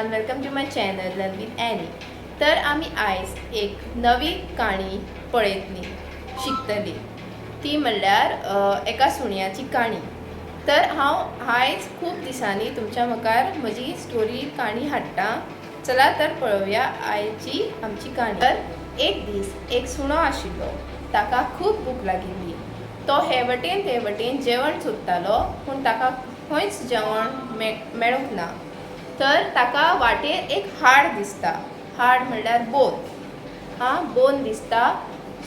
Everyone, welcome to my channel learn with Annie. तर आम्ही आयज एक नवी काणी पळयतली शिकतली, ती म्हणल्यार एका सुण्याची काणी। तर हांव आयज खूब दिसांनी तुमच्या मुखार म्हजी स्टोरी काणी हाडटा। चला तर पळोवया आयची आमची काणी। तर एक दीस एक सुणो आशिल्लो, ताका खूब भूक लागिल्ली। तो हे वटेन ते वटेन जेवण सोदतालो, पूण ताका खंयच जेवण मेळूंक ना। तर ताका वाटेर एक हाड दिसता। हाड म्हणल्यार बोन, बोन दिसता।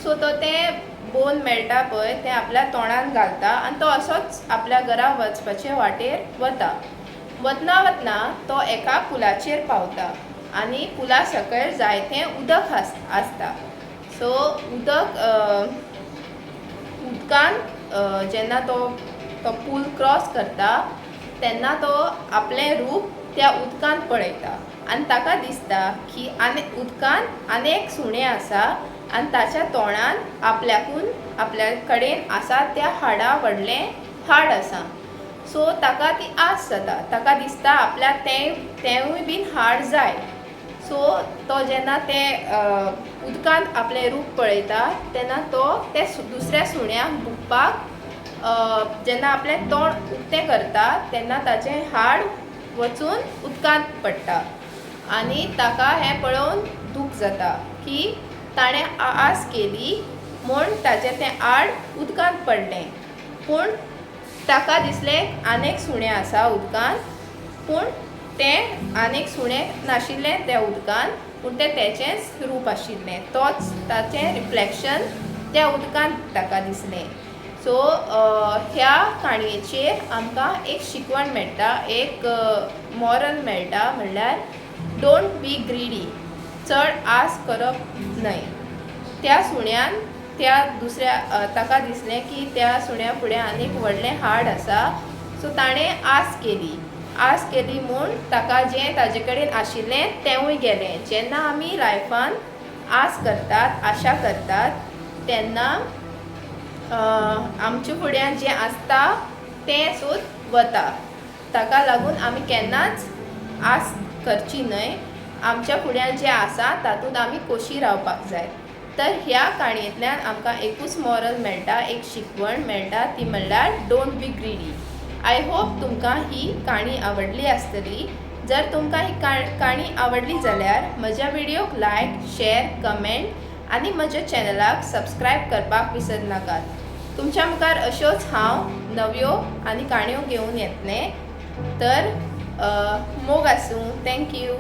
सो तो तें बोन मेळटा पळय तें आपल्या तोंडान घालता आनी तो असोच आपल्या घरा वचपाचे वाटेर वता। वतना वतना तो एका पुलाचेर पावता आनी पुला सकयल जायतें उदक आसता। सो उदकान जेन्ना तो पूल क्रॉस करता तेन्ना तो आपलें रूप त्या उदकान पळयता आनी ताका दिसता की उदकान आनेक सुणें आसा आनी ताच्या तोंडान आपल्या कडेन आसा त्या हाडा व्हडलें हाड आसा। सो ताका ती आस जाता, ताका दिसता आपल्याक तेंवूय बीन हाड जाय। सो तो जेन्ना उदकान आपलें रूप पळयता तेन्ना तो ते दुसऱ्या सुण्याक बुकपाक जेन्ना आपलें तोंड उक्तें करता तेन्ना ताचें हाड वचून उदकांत पडटा आनी ताका हें पळोवन दूख जाता की ताणें आस केली म्हूण ताचें तें हाड उदकांत पडलें। पूण ताका दिसलें आनेक सुणें आसा उदकांत, पूण तें आनेक सुणें नाशिल्लें त्या उदकांत, पूण तें तेचेंच रूप आशिल्लें, तोच ताचें रिफ्लेक्शन त्या उदकांत ताका दिसलें। सो ह्या काणयेचेर आमकां एक शिकवण मेळटा, एक मॉरल मेळटा, म्हणल्यार डोंट बी ग्रीडी, चड आस करप न्हय। त्या सुण्यान ताका दिसलें की त्या सुण्या फुडें आनीक व्हडलें हाड आसा। सो ताणें आस केली म्हूण ताका जें ताजे कडेन आशिल्लें तेंवूय गेलें। जेन्ना आमी लायफान आस करतात, आशा करतात, तेन्ना आमच्या फुड्यान जें आसता तें सुद्दां वता। ताका लागून आमी केन्नाच आस करची न्हय, आमच्या फुड्यान जें आसा तातूंत आमी खोशी रावपाक जाय। तर ह्या काणयेंतल्यान आमकां एकूच मॉरल मेळटा, एक शिकवण मेळटा, ती म्हणल्यार don't be greedy. I hope तुमकां ही काणी आवडली आसतली। जर तुमकां ही काणी आवडली जाल्यार म्हज्या व्हिडिओक लायक, शेअर, कमेंट आनी म्हज्या चॅनलाक सबस्क्रायब करपाक विसरनाकात। तुमच्या मुखार अश्योच हांव नव्यो आनी काणयो घेवन येतलें। तर मोग आसूं। थँक्यू।